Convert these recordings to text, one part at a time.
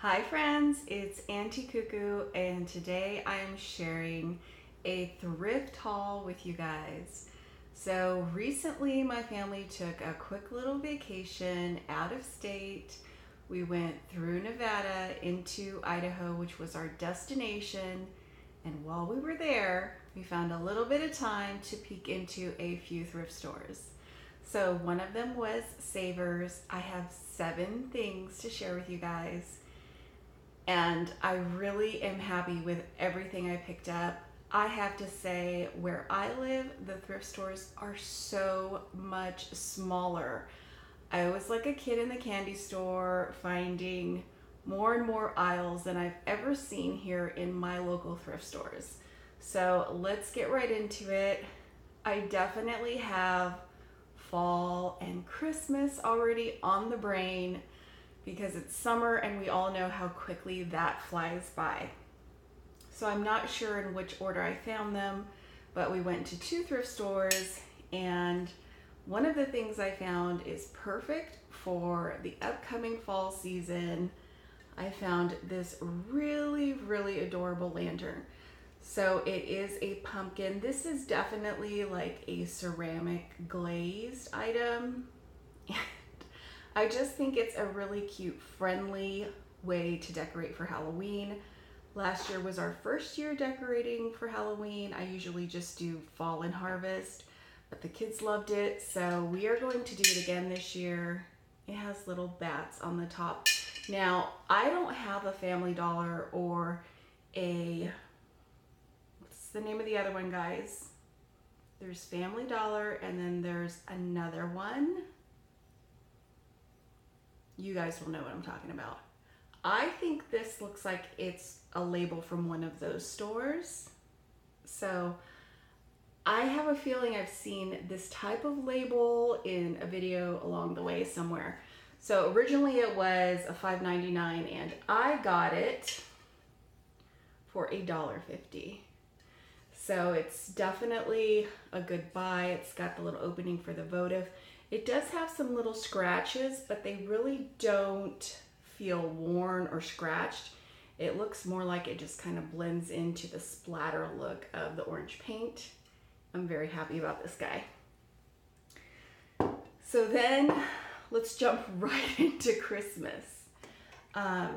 Hi friends, it's Auntie Cuckoo and today I am sharing a thrift haul with you guys. So recently my family took a quick little vacation out of state. We went through Nevada into Idaho, which was our destination, and while we were there, we found a little bit of time to peek into a few thrift stores. So one of them was Savers. I have 7 things to share with you guys and I really am happy with everything I picked up. I have to say, where I live, the thrift stores are so much smaller. I was like a kid in the candy store finding more and more aisles than I've ever seen here in my local thrift stores. So let's get right into it. I definitely have fall and Christmas already on the brain because it's summer and we all know how quickly that flies by. So I'm not sure in which order I found them, but we went to 2 thrift stores, and one of the things I found is perfect for the upcoming fall season. I found this really adorable lantern. So it is a pumpkin. This is definitely like a ceramic glazed item. I just think it's a really cute, friendly way to decorate for Halloween. Last year was our first year decorating for Halloween. I usually just do fall and harvest, but the kids loved it, so we are going to do it again this year. It has little bats on the top. Now, I don't have a Family Dollar or what's the name of the other one, guys? There's Family Dollar and then there's another one. You guys will know what I'm talking about. I think this looks like it's a label from one of those stores. So I have a feeling I've seen this type of label in a video along the way somewhere. So originally it was a $5.99 and I got it for $1.50. So it's definitely a good buy. It's got the little opening for the votive. It does have some little scratches, but they really don't feel worn or scratched. It looks more like it just kind of blends into the splatter look of the orange paint. I'm very happy about this guy. So then let's jump right into Christmas. I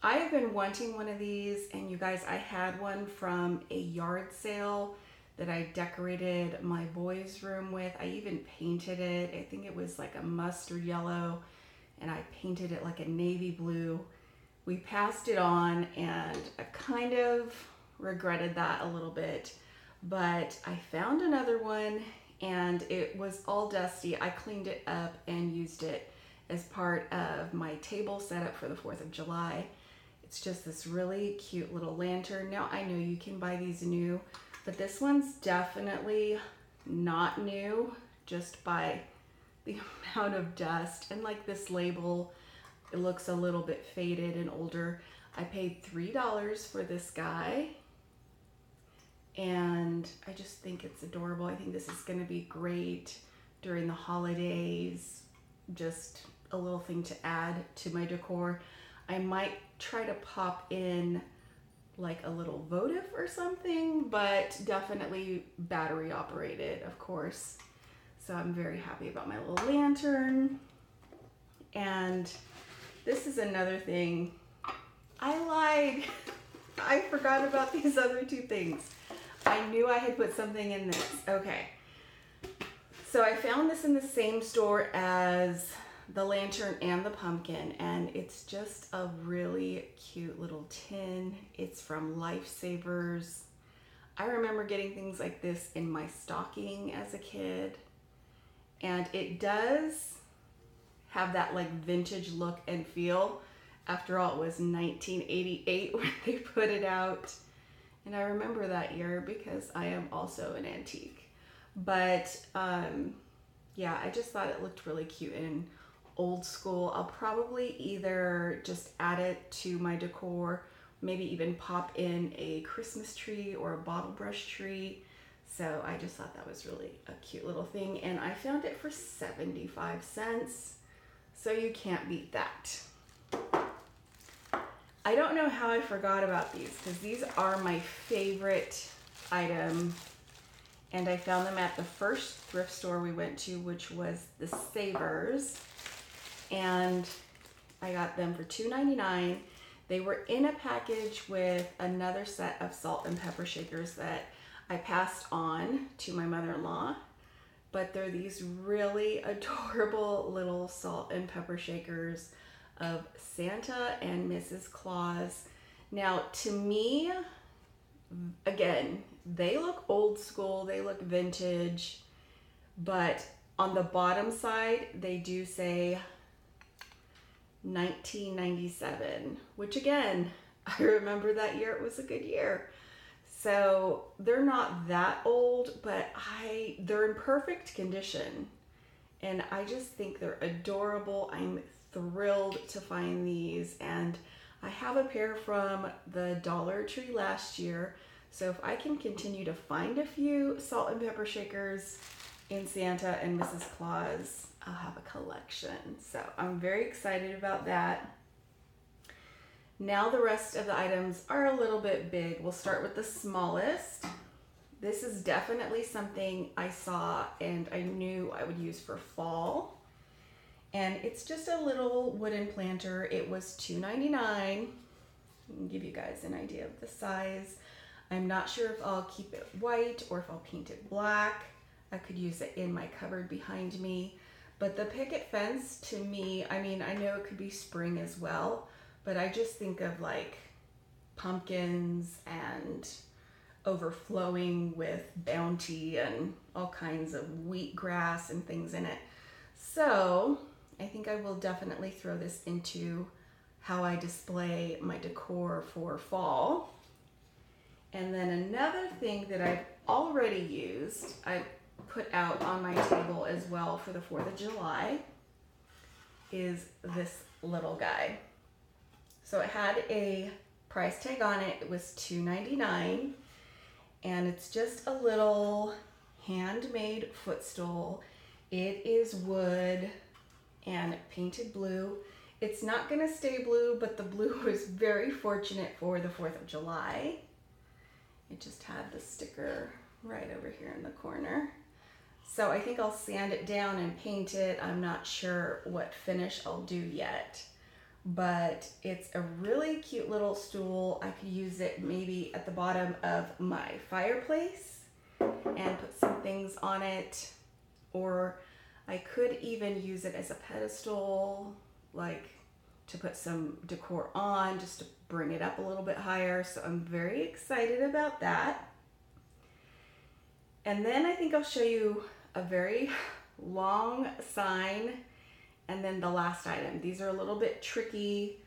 have been wanting one of these, and you guys, I had one from a yard sale that I decorated my boys' room with. I even painted it. I think it was like a mustard yellow, and I painted it like a navy blue. We passed it on, and I kind of regretted that a little bit, but I found another one, and it was all dusty. I cleaned it up and used it as part of my table setup for the 4th of July. It's just this really cute little lantern. Now, I know you can buy these new, but this one's definitely not new, just by the amount of dust. And like this label, it looks a little bit faded and older. I paid $3 for this guy, and I just think it's adorable. I think this is gonna be great during the holidays. Just a little thing to add to my decor. I might try to pop in like a little votive or something, but definitely battery operated, of course. So I'm very happy about my little lantern. And this is another thing. I lied. I forgot about these other 2 things. I knew I had put something in this. Okay. So I found this in the same store as the lantern and the pumpkin, and it's just a really cute little tin. It's from Lifesavers. I remember getting things like this in my stocking as a kid, and it does have that like vintage look and feel. After all, it was 1988 when they put it out, and I remember that year because I am also an antique. But yeah, I just thought it looked really cute and old school. I'll probably either just add it to my decor, maybe even pop in a Christmas tree or a bottle brush tree. So I just thought that was really a cute little thing, and I found it for 75 cents. So you can't beat that. I don't know how I forgot about these because these are my favorite item. And I found them at the first thrift store we went to, which was the Savers. And I got them for $2.99. They were in a package with another set of salt and pepper shakers that I passed on to my mother-in-law. But they're these really adorable little salt and pepper shakers of Santa and Mrs. Claus. Now, to me, again, they look old school, they look vintage, but on the bottom side, they do say 1997, which again, I remember that year, it was a good year. So they're not that old, but they're in perfect condition. And I just think they're adorable. I'm thrilled to find these. And I have a pair from the Dollar Tree last year. So if I can continue to find a few salt and pepper shakers in Santa and Mrs. Claus, I'll have a collection. So I'm very excited about that. Now the rest of the items are a little bit big. We'll start with the smallest. This is definitely something I saw and I knew I would use for fall. And it's just a little wooden planter. It was $2.99. I can give you guys an idea of the size. I'm not sure if I'll keep it white or if I'll paint it black. I could use it in my cupboard behind me. But the picket fence, to me, I mean, I know it could be spring as well, but I just think of like pumpkins and overflowing with bounty and all kinds of wheatgrass and things in it. So I think I will definitely throw this into how I display my decor for fall. And then another thing that I've already used, I put out on my table as well for the 4th of July, is this little guy. So it had a price tag on it. It was $2.99, and it's just a little handmade footstool. It is wood and painted blue. It's not gonna stay blue, but the blue was very fortunate for the 4th of July. It just had the sticker right over here in the corner. So I think I'll sand it down and paint it. I'm not sure what finish I'll do yet, but it's a really cute little stool. I could use it maybe at the bottom of my fireplace and put some things on it, or I could even use it as a pedestal, like to put some decor on, just to bring it up a little bit higher. So I'm very excited about that. And then I think I'll show you a very long sign, and then the last item. These are a little bit tricky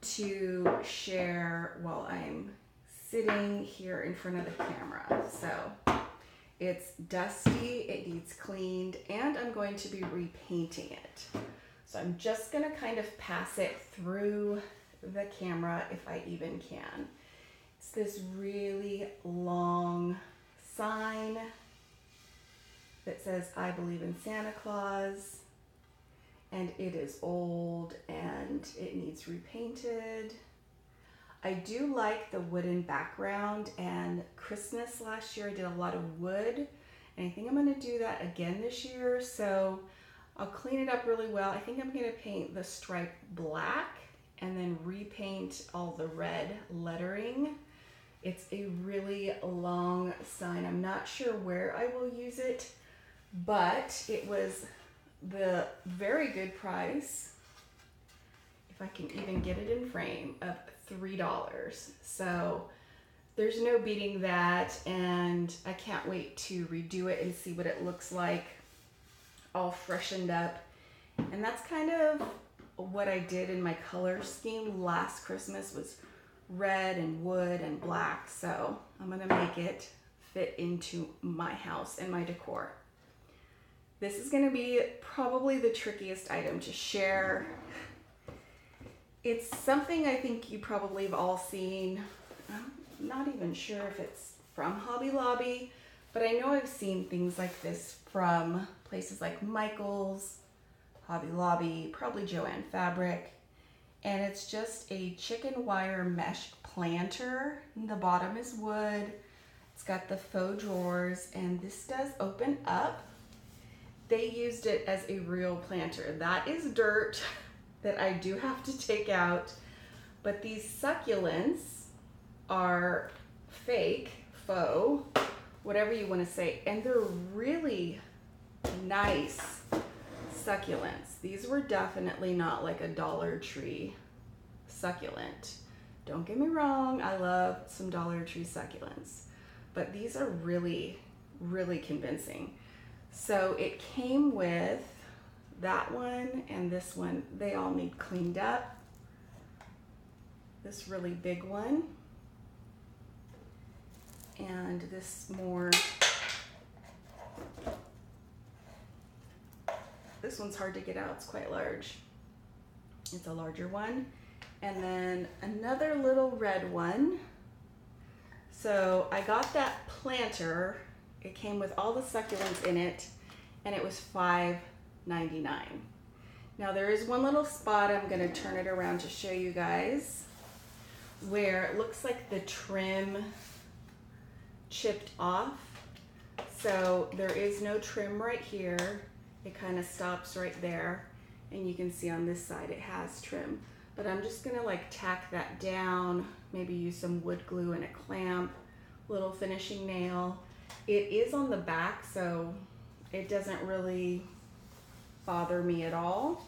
to share while I'm sitting here in front of the camera. So it's dusty, it needs cleaned, and I'm going to be repainting it. So I'm just gonna kind of pass it through the camera if I even can. It's this really long sign that says, "I believe in Santa Claus," and it is old and it needs repainted. I do like the wooden background, and Christmas last year I did a lot of wood, and I think I'm gonna do that again this year. So I'll clean it up really well. I think I'm gonna paint the stripe black and then repaint all the red lettering. It's a really long sign. I'm not sure where I will use it, but it was the very good price, if I can even get it in frame, of $3. So there's no beating that, and I can't wait to redo it and see what it looks like all freshened up. And that's kind of what I did in my color scheme last Christmas, was red and wood and black. So I'm gonna make it fit into my house and my decor. This is gonna be probably the trickiest item to share. It's something I think you probably have all seen. I'm not even sure if it's from Hobby Lobby, but I know I've seen things like this from places like Michael's, Hobby Lobby, probably Joann Fabric. and it's just a chicken wire mesh planter. The bottom is wood. It's got the faux drawers, and this does open up. They used it as a real planter. That is dirt that I do have to take out, but these succulents are fake, faux, whatever you want to say, and they're really nice succulents. These were definitely not like a Dollar Tree succulent. Don't get me wrong, I love some Dollar Tree succulents, but these are really, really convincing. So it came with that one and this one. They all need cleaned up. This really big one. And this more, this one's hard to get out, it's quite large. It's a larger one. And then another little red one. So I got that planter. It came with all the succulents in it, and it was $5.99. Now there is one little spot, I'm gonna turn it around to show you guys, where it looks like the trim chipped off. So there is no trim right here. It kind of stops right there, and you can see on this side it has trim. But I'm just gonna like tack that down, maybe use some wood glue and a clamp, little finishing nail. It is on the back, so it doesn't really bother me at all.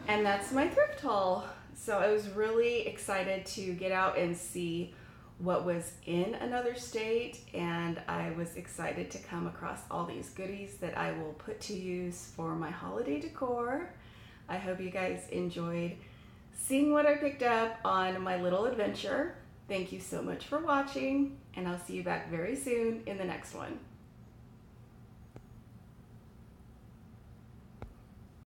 And that's my thrift haul. So I was really excited to get out and see what was in another state, and I was excited to come across all these goodies that I will put to use for my holiday decor. I hope you guys enjoyed seeing what I picked up on my little adventure. Thank you so much for watching, and I'll see you back very soon in the next one.